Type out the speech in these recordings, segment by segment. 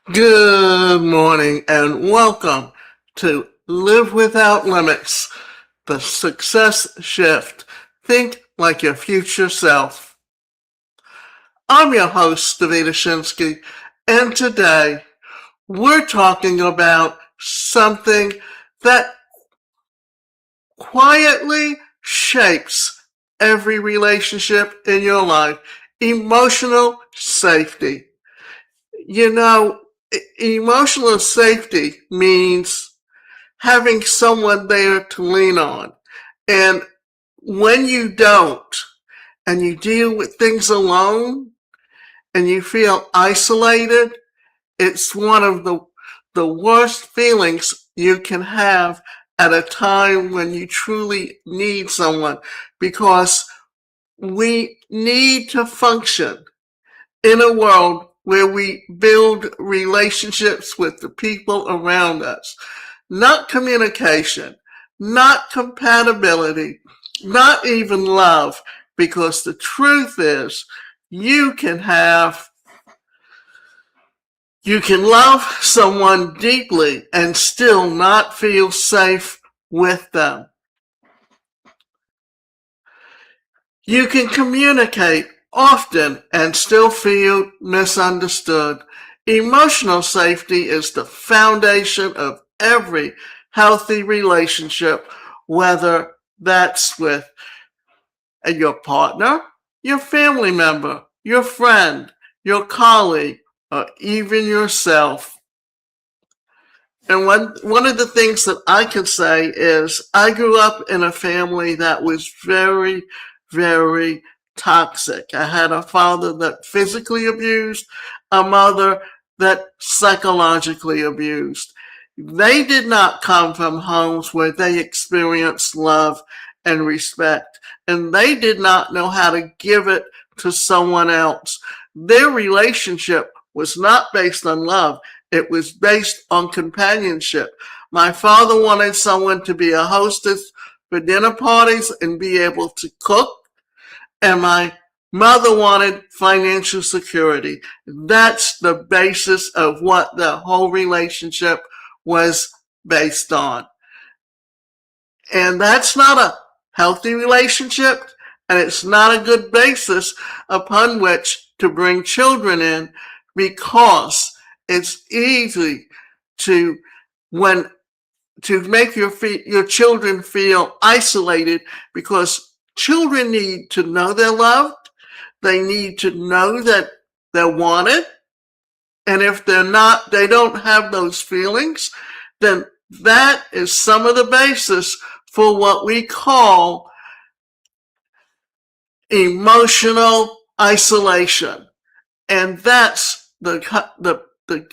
Good morning and welcome to Live Without Limits, the Success Shift. Think like your future self. I'm your host, Davida Shinsky, and today we're talking about something that quietly shapes every relationship in your life: emotional safety. You know, emotional safety means having someone there to lean on. And when you don't, and you deal with things alone, and you feel isolated, it's one of the worst feelings you can have at a time when you truly need someone, because we need to function in a world where we build relationships with the people around us. Not communication, not compatibility, not even love, because the truth is you can love someone deeply and still not feel safe with them. You can communicate often and still feel misunderstood. Emotional safety is the foundation of every healthy relationship, whether that's with your partner, your family member, your friend, your colleague, or even yourself. And one of the things that I can say is I grew up in a family that was very, very toxic. I had a father that physically abused, a mother that psychologically abused. They did not come from homes where they experienced love and respect, and they did not know how to give it to someone else. Their relationship was not based on love. It was based on companionship. My father wanted someone to be a hostess for dinner parties and be able to cook, and my mother wanted financial security. That's the basis of what the whole relationship was based on. And that's not a healthy relationship, and it's not a good basis upon which to bring children in, because it's easy to when to make your children feel isolated, because children need to know they're loved. They need to know that they're wanted. And if they don't have those feelings, then that is some of the basis for what we call emotional isolation. And that's the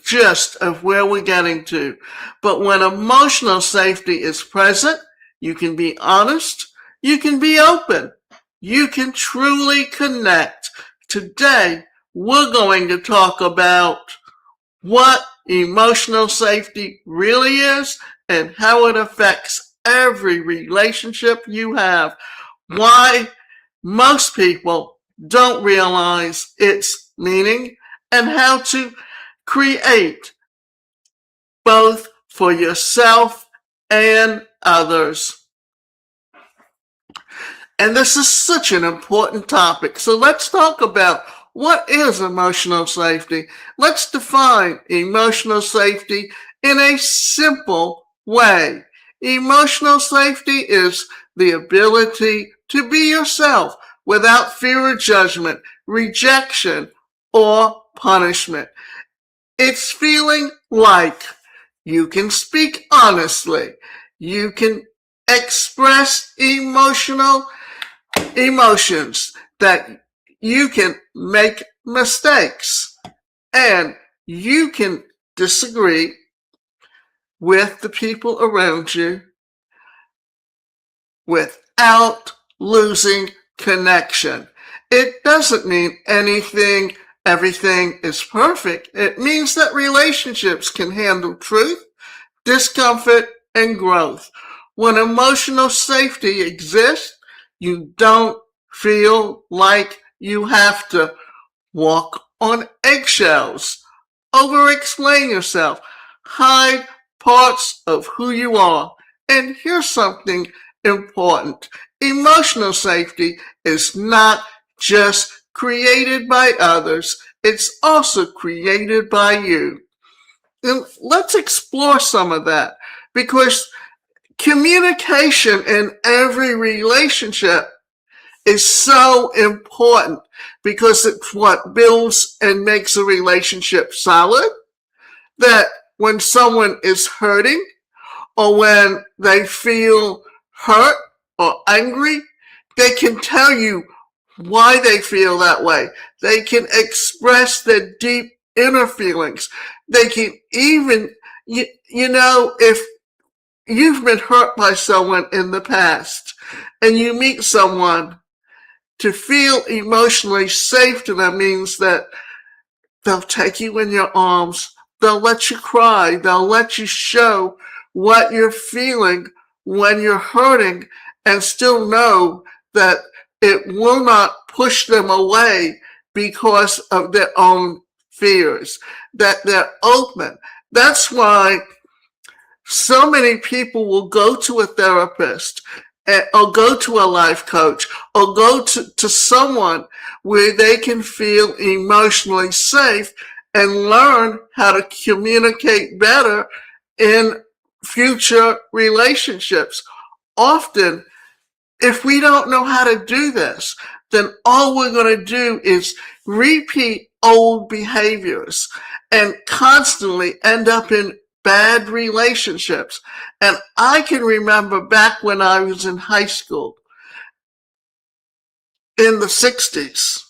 gist of where we're getting to. But when emotional safety is present, you can be honest, you can be open, you can truly connect. Today, we're going to talk about what emotional safety really is and how it affects every relationship you have. Why most people don't realize its meaning, and how to create both for yourself and others. And this is such an important topic. So let's talk about what is emotional safety. Let's define emotional safety in a simple way. Emotional safety is the ability to be yourself without fear of judgment, rejection, or punishment. It's feeling like you can speak honestly, you can express emotions, that you can make mistakes, and you can disagree with the people around you without losing connection. It doesn't mean everything is perfect. It means that relationships can handle truth, discomfort, and growth. When emotional safety exists, you don't feel like you have to walk on eggshells over-explain yourself, hide parts of who you are. And here's something important. Emotional safety is not just created by others, it's also created by you. And let's explore some of that, because communication in every relationship is so important, because it's what builds and makes a relationship solid. That when someone is hurting, or when they feel hurt or angry, they can tell you why they feel that way. They can express their deep inner feelings. They can even, if you've been hurt by someone in the past and you meet someone, to feel emotionally safe to them means that they'll take you in your arms. They'll let you cry. They'll let you show what you're feeling when you're hurting, and still know that it will not push them away because of their own fears, that they're open. That's why so many people will go to a therapist, or go to a life coach, or go to someone where they can feel emotionally safe and learn how to communicate better in future relationships. Often, if we don't know how to do this, then all we're going to do is repeat old behaviors and constantly end up in bad relationships. And I can remember back when I was in high school in the 60s,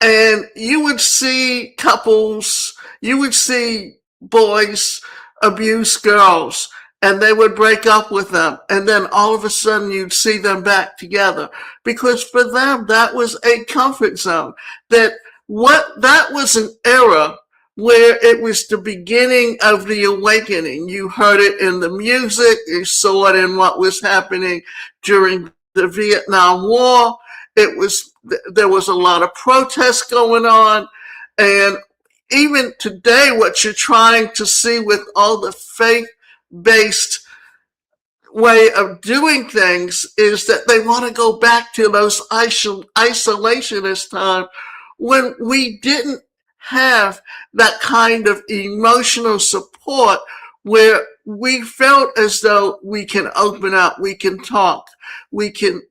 and you would see couples, you would see boys abuse girls, and they would break up with them, and then all of a sudden you'd see them back together, because for them that was a comfort zone. That was an era where it was the beginning of the awakening. You heard it in the music, you saw it in what was happening during the Vietnam War. There was a lot of protests going on, and even today, what you're trying to see with all the faith-based way of doing things is that they want to go back to those isolationist times when we didn't have that kind of emotional support, where we felt as though we can open up, we can talk, we can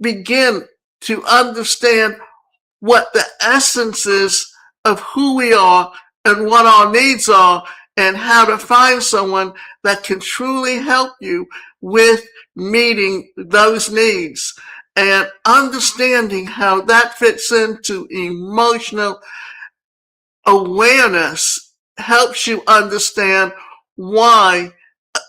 begin to understand what the essence is of who we are and what our needs are, and how to find someone that can truly help you with meeting those needs, and understanding how that fits into emotional awareness helps you understand why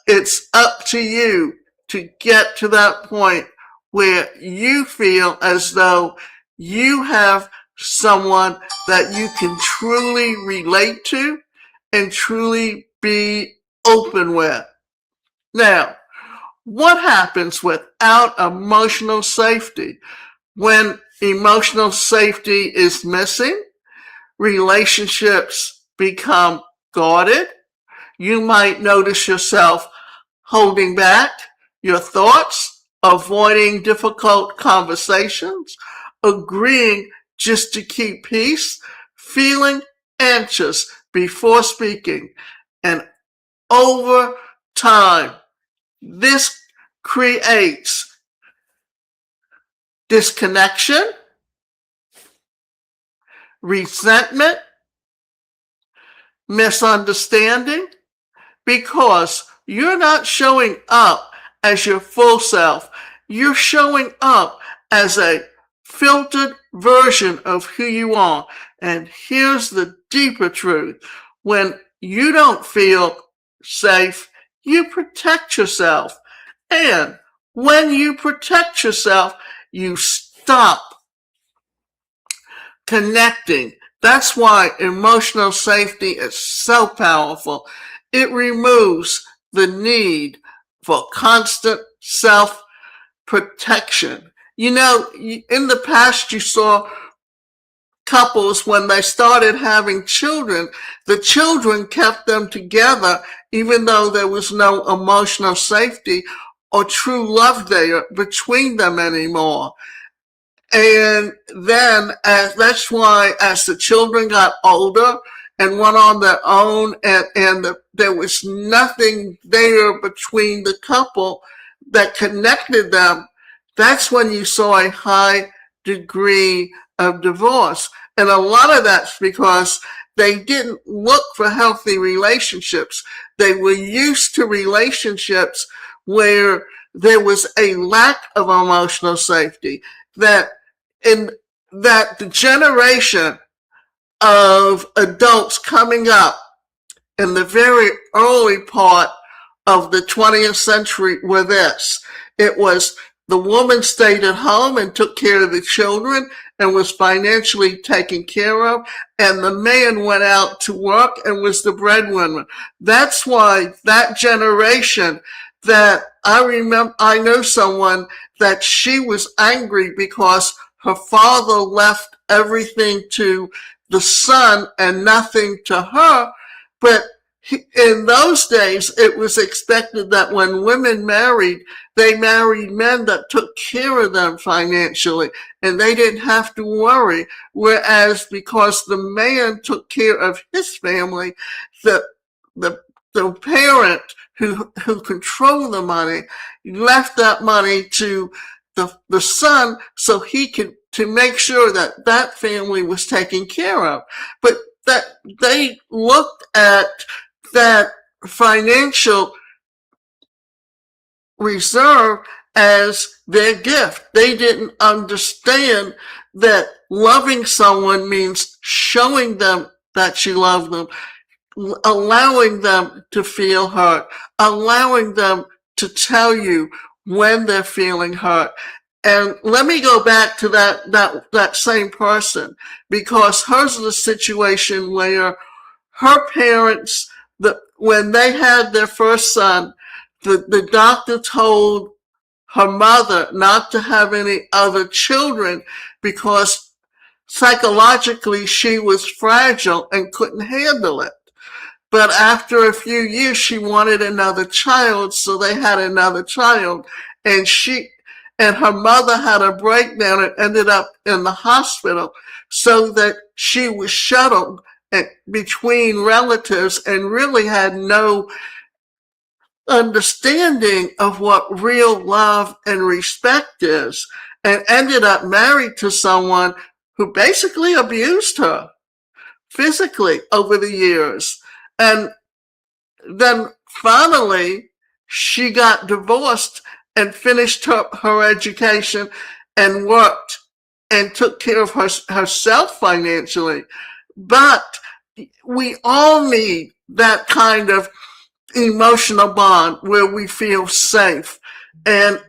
it's up to you to get to that point where you feel as though you have someone that you can truly relate to and truly be open with. Now, what happens without emotional safety? When emotional safety is missing, relationships become guarded. You might notice yourself holding back your thoughts, avoiding difficult conversations, agreeing just to keep peace, feeling anxious before speaking. And over time, this creates disconnection, resentment, misunderstanding, because you're not showing up as your full self. You're showing up as a filtered version of who you are. And here's the deeper truth. When you don't feel safe, you protect yourself. And when you protect yourself, you stop connecting. That's why emotional safety is so powerful. It removes the need for constant self-protection. In the past, you saw couples, when they started having children, the children kept them together, even though there was no emotional safety or true love there between them anymore. And then that's why as the children got older and went on their own, there was nothing there between the couple that connected them, that's when you saw a high degree of divorce. And a lot of that's because they didn't look for healthy relationships. They were used to relationships where there was a lack of emotional safety, that the generation of adults coming up in the very early part of the 20th century were this. It was the woman stayed at home and took care of the children and was financially taken care of, and the man went out to work and was the breadwinner. That's why that generation, that I know someone that she was angry because her father left everything to the son and nothing to her. But in those days, it was expected that when women married, they married men that took care of them financially, and they didn't have to worry. Whereas because the man took care of his family, the parent who controlled the money left that money to the son, so he could, to make sure that that family was taken care of. But that they looked at that financial reserve as their gift. They didn't understand that loving someone means showing them that you love them, allowing them to feel hurt, allowing them to tell you when they're feeling hurt. And let me go back to that same person, because hers is a situation where her parents, when they had their first son, the doctor told her mother not to have any other children because psychologically she was fragile and couldn't handle it. But after a few years, she wanted another child, so they had another child. And her mother had a breakdown and ended up in the hospital, so that she was shuttled between relatives and really had no understanding of what real love and respect is, and ended up married to someone who basically abused her physically over the years. And then finally, she got divorced and finished her education and worked and took care of herself financially. But we all need that kind of emotional bond where we feel safe. And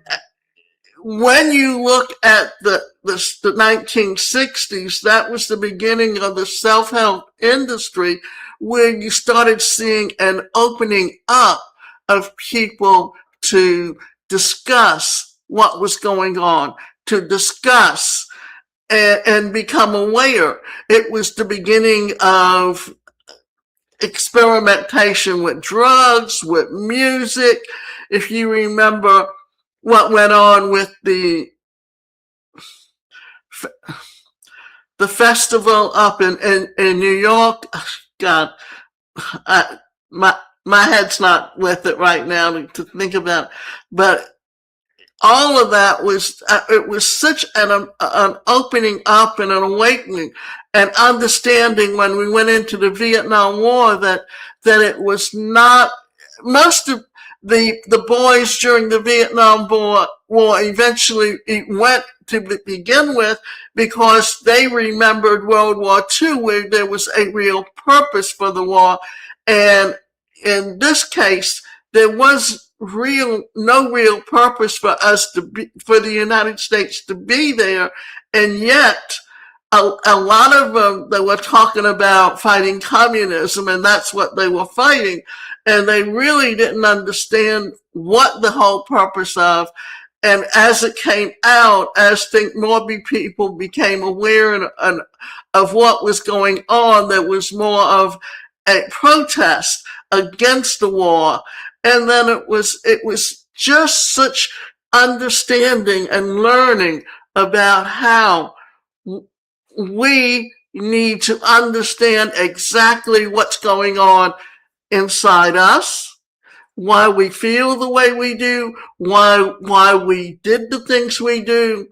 when you look at the 1960s, that was the beginning of the self-help industry, where you started seeing an opening up of people to discuss what was going on, to discuss and become aware. It was the beginning of experimentation with drugs, with music. If you remember what went on with the festival up in New York, God, my head's not with it right now to think about, but all of that was, it was such an opening up and an awakening and understanding when we went into the Vietnam War that it was not, most of the boys during the Vietnam War eventually went to begin with because they remembered World War II, where there was a real purpose for the war. And in this case, there was no real purpose for us for the United States to be there. And yet a lot of them, they were talking about fighting communism, and that's what they were fighting. And they really didn't understand what the whole purpose of And as it came out, as more people became aware of what was going on, there was more of a protest against the war. And then it was just such understanding and learning about how we need to understand exactly what's going on inside us, why we feel the way we do, why we did the things we do.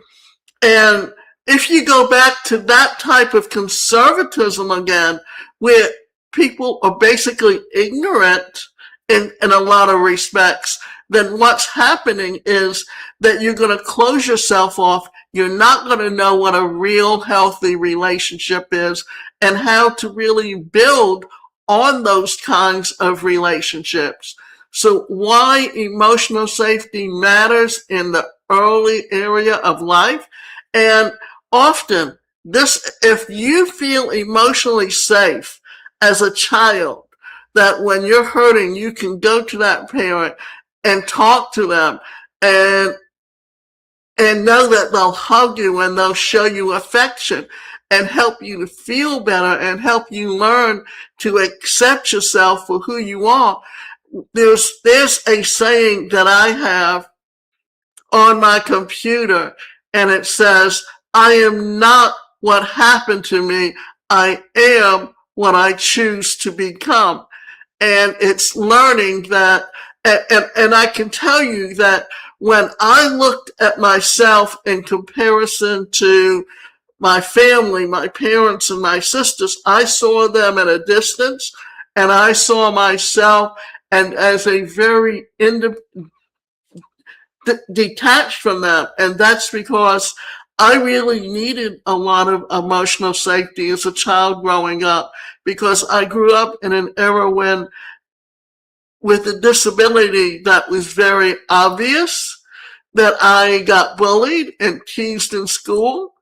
And if you go back to that type of conservatism again, where people are basically ignorant in a lot of respects, then what's happening is that you're going to close yourself off. You're not going to know what a real healthy relationship is and how to really build on those kinds of relationships. So why emotional safety matters in the early area of life. And often if you feel emotionally safe as a child, that when you're hurting, you can go to that parent and talk to them and know that they'll hug you and they'll show you affection and help you to feel better and help you learn to accept yourself for who you are. There's a saying that I have on my computer, and it says, I am not what happened to me. I am what I choose to become. And it's learning that, and I can tell you that when I looked at myself in comparison to my family, my parents and my sisters, I saw them at a distance, and I saw myself and as a very detached from them. And that's because I really needed a lot of emotional safety as a child growing up, because I grew up in an era with a disability that was very obvious, that I got bullied and teased in school.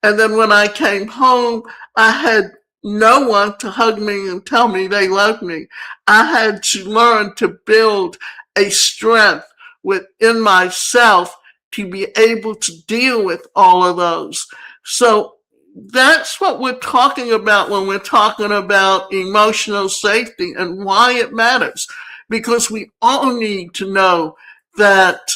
And then when I came home, I had no one to hug me and tell me they loved me. I had to learn to build a strength within myself to be able to deal with all of those. So that's what we're talking about when we're talking about emotional safety and why it matters. Because we all need to know that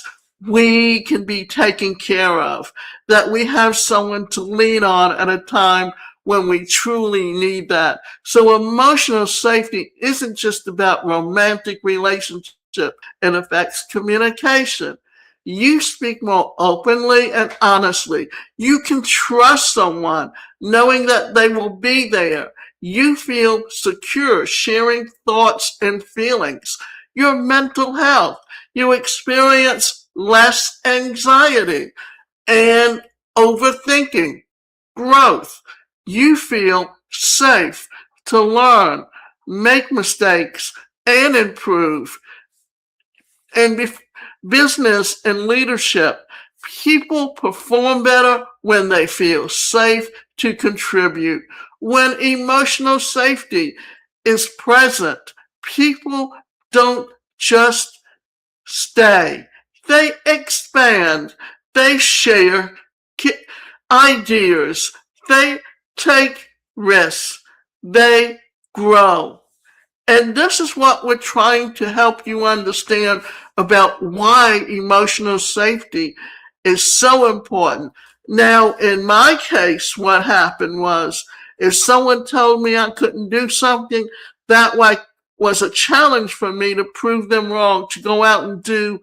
we can be taken care of, that we have someone to lean on at a time when we truly need that. So emotional safety isn't just about romantic relationships. It affects communication. You speak more openly and honestly. You can trust someone knowing that they will be there. You feel secure sharing thoughts and feelings. Your mental health. You experience less anxiety and overthinking. Growth. You feel safe to learn, make mistakes, and improve. And business and leadership, people perform better when they feel safe to contribute. When emotional safety is present, people don't just stay. They expand. They share ideas. They take risks. They grow. And this is what we're trying to help you understand about why emotional safety is so important. Now, in my case, what happened was, if someone told me I couldn't do something, that was a challenge for me to prove them wrong, to go out and do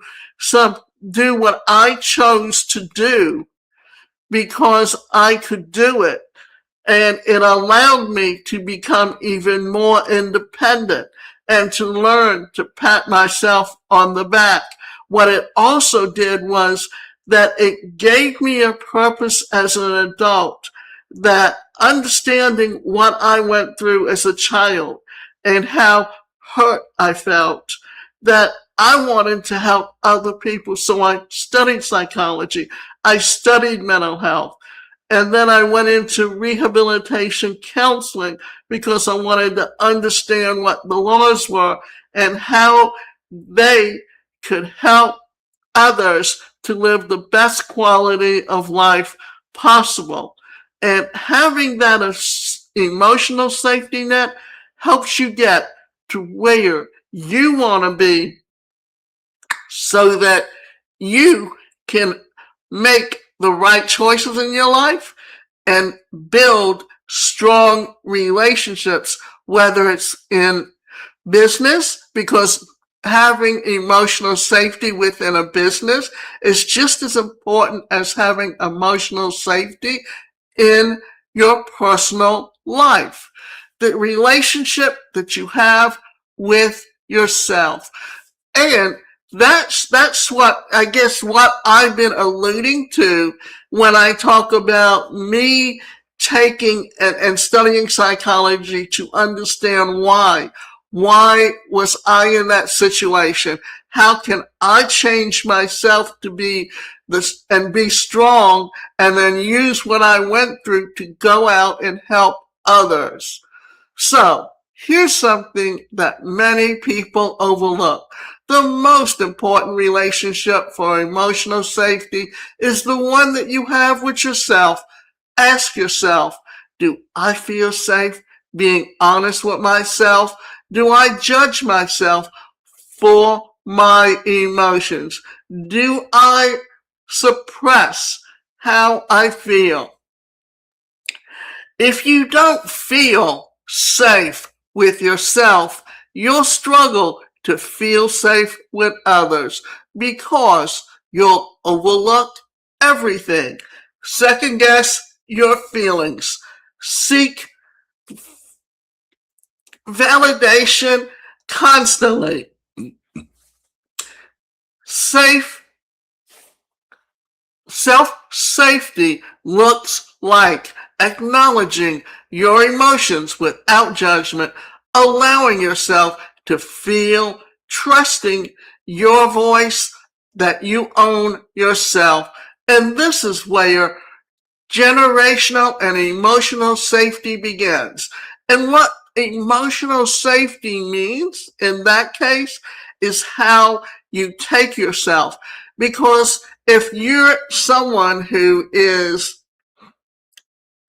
what I chose to do because I could do it. And it allowed me to become even more independent and to learn to pat myself on the back. What it also did was that it gave me a purpose as an adult, that understanding what I went through as a child and how hurt I felt, that I wanted to help other people. So I studied psychology. I studied mental health. And then I went into rehabilitation counseling because I wanted to understand what the laws were and how they could help others to live the best quality of life possible. And having that emotional safety net helps you get to where you want to be so that you can make the right choices in your life and build strong relationships, whether it's in business, because having emotional safety within a business is just as important as having emotional safety in your personal life. The relationship that you have with yourself. And that's what I guess what I've been alluding to when I talk about me taking and studying psychology to understand why. Why was I in that situation? How can I change myself to be this and be strong and then use what I went through to go out and help others? So here's something that many people overlook. The most important relationship for emotional safety is the one that you have with yourself. Ask yourself, do I feel safe being honest with myself? Do I judge myself for my emotions? Do I suppress how I feel? If you don't feel safe with yourself, you'll struggle to feel safe with others because you'll overlook everything. Second guess your feelings. Seek validation constantly. Self-safety looks like acknowledging your emotions without judgment, allowing yourself to feel, trusting your voice, that you own yourself. And this is where generational and emotional safety begins. And what emotional safety means in that case is how you take yourself. Because if you're someone who is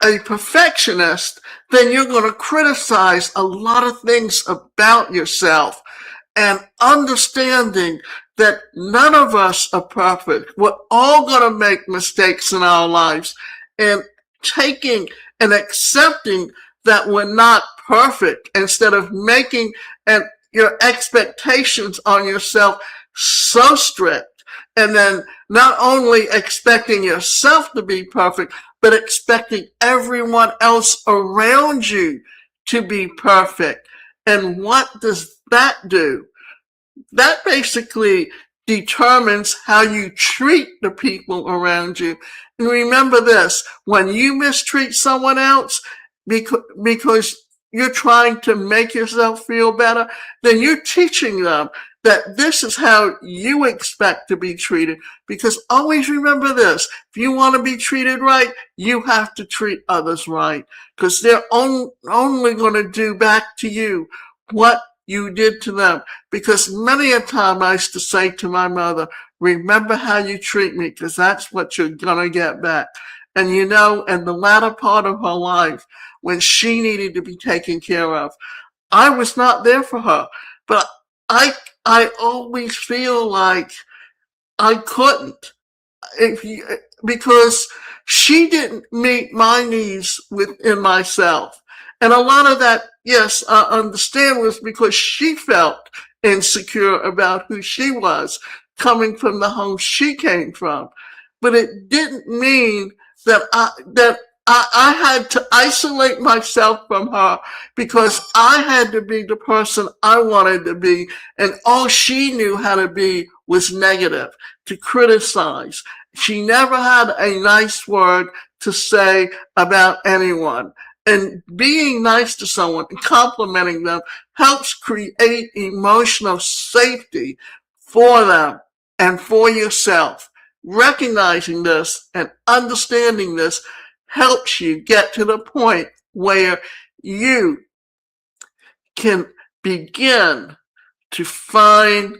a perfectionist, then you're going to criticize a lot of things about yourself. And understanding that none of us are perfect. We're all going to make mistakes in our lives. And taking and accepting that we're not perfect instead of making your expectations on yourself so strict. And then not only expecting yourself to be perfect, but expecting everyone else around you to be perfect. And what does that do? That basically determines how you treat the people around you. And remember this, when you mistreat someone else because you're trying to make yourself feel better, then you're teaching them that this is how you expect to be treated. Because always remember this, if you want to be treated right, you have to treat others right. Because they're only going to do back to you what you did to them. Because many a time I used to say to my mother, remember how you treat me, because that's what you're going to get back. And you know, in the latter part of her life, when she needed to be taken care of, I was not there for her. But I always feel like I couldn't because she didn't meet my needs within myself. And a lot of that, yes, I understand, was because she felt insecure about who she was coming from the home she came from. But it didn't mean that I had to isolate myself from her because I had to be the person I wanted to be. And all she knew how to be was negative, to criticize. She never had a nice word to say about anyone. And being nice to someone and complimenting them helps create emotional safety for them and for yourself. Recognizing this and understanding this helps you get to the point where you can begin to find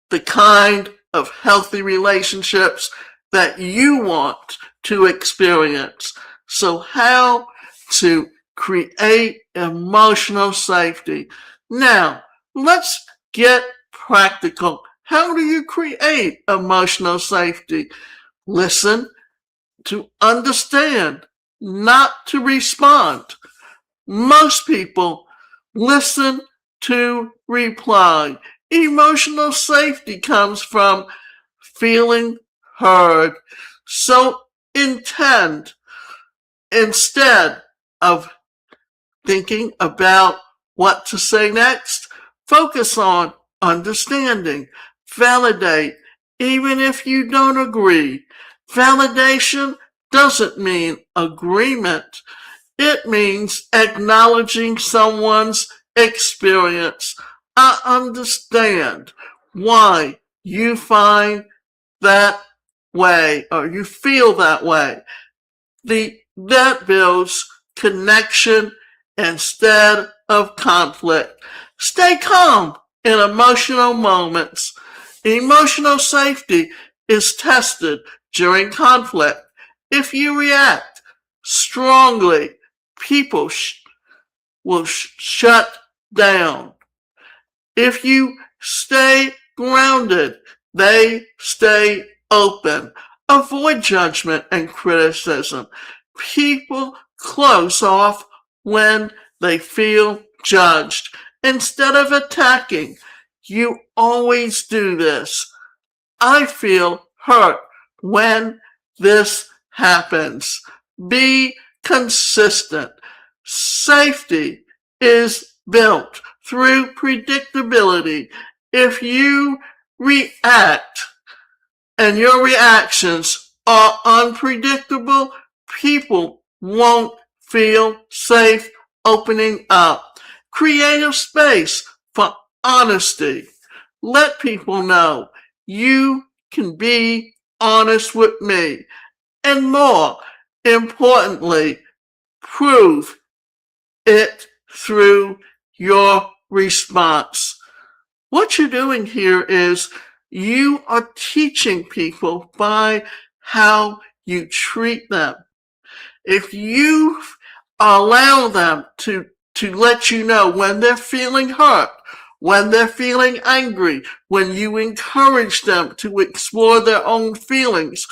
the kind of healthy relationships that you want to experience. So how to create emotional safety. Now, let's get practical. How do you create emotional safety? Listen to understand, not to respond. Most people listen to reply. Emotional safety comes from feeling heard. So intend, instead of thinking about what to say next, focus on understanding, validate, even if you don't agree. Validation doesn't mean agreement. It means acknowledging someone's experience. I understand why you find that way or you feel that way. That builds connection instead of conflict. Stay calm in emotional moments. Emotional safety is tested during conflict. If you react strongly, people will shut down. If you stay grounded, they stay open. Avoid judgment and criticism. People close off when they feel judged. Instead of attacking, you always do this. I feel hurt when this happens. Be consistent. Safety is built through predictability. If you react and your reactions are unpredictable, people won't feel safe opening up. Create a space for honesty. Let people know you can be honest with me. And more importantly, prove it through your response. What you're doing here is you are teaching people by how you treat them. If you allow them to let you know when they're feeling hurt, when they're feeling angry, when you encourage them to explore their own feelings,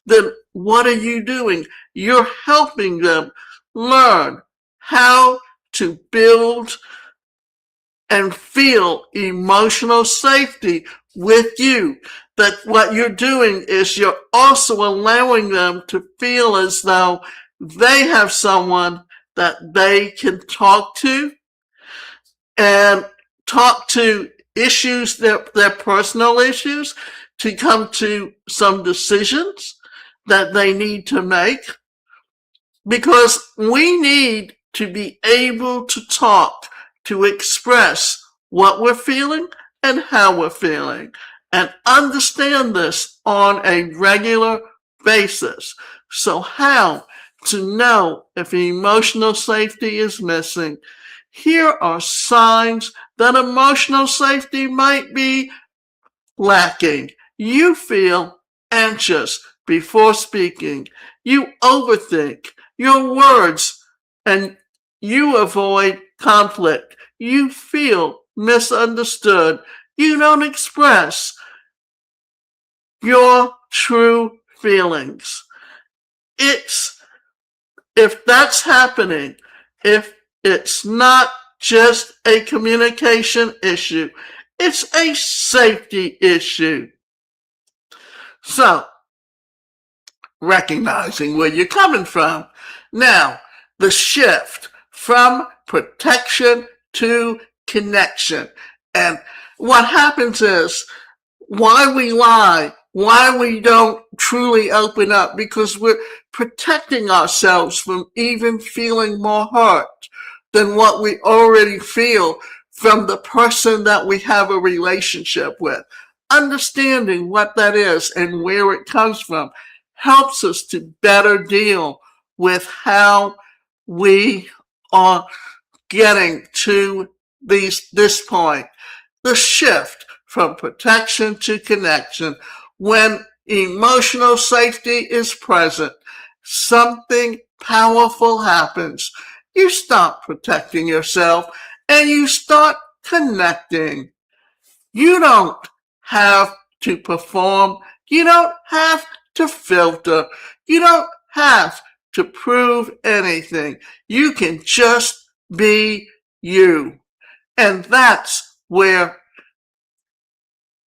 then what are you doing? You're helping them learn how to build and feel emotional safety with you. That what you're doing is you're also allowing them to feel as though they have someone that they can talk to and talk to issues, their personal issues, to come to some decisions that they need to make. Because we need to be able to talk, to express what we're feeling and how we're feeling, and understand this on a regular basis. So how to know if emotional safety is missing? Here are signs that emotional safety might be lacking. You feel anxious before speaking. You overthink your words and you avoid conflict. You feel misunderstood. You don't express your true feelings. If that's happening, if it's not just a communication issue, it's a safety issue. So, recognizing where you're coming from. Now, the shift from protection to connection. And what happens is why we lie, why we don't truly open up, because we're protecting ourselves from even feeling more hurt than what we already feel from the person that we have a relationship with. Understanding what that is and where it comes from helps us to better deal with how we are getting to this point. The shift from protection to connection. When emotional safety is present, something powerful happens. You stop protecting yourself and you start connecting. You don't have to perform. You don't have to filter. You don't have to prove anything. You can just be you. And that's where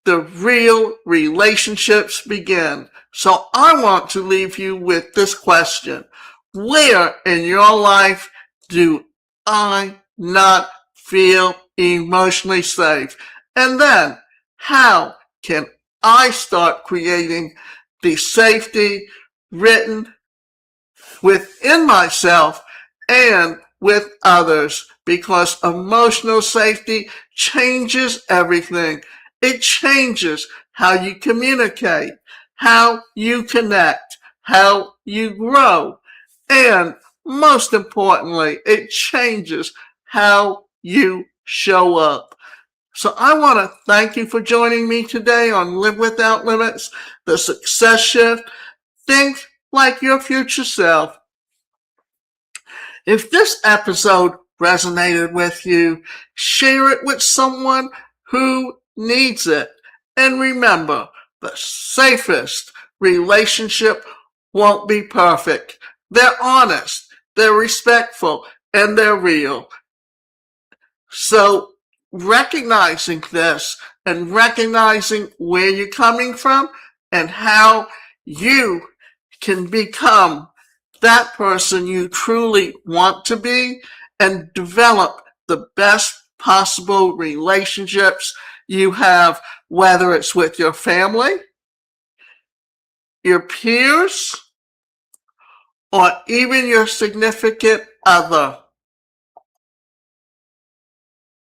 the real relationships begin. So I want to leave you with this question. Where in your life do I not feel emotionally safe? And then how can I start creating the safety written within myself and with others? Because emotional safety changes everything. It changes how you communicate, how you connect, how you grow, and most importantly, it changes how you show up. So I want to thank you for joining me today on Live Without Limits, the Success Shift. Think like your future self. If this episode resonated with you, share it with someone who needs it. And remember, the safest relationship won't be perfect. They're honest, they're respectful, and they're real. So recognizing this and recognizing where you're coming from and how you can become that person you truly want to be and develop the best possible relationships you have, whether it's with your family, your peers, or even your significant other.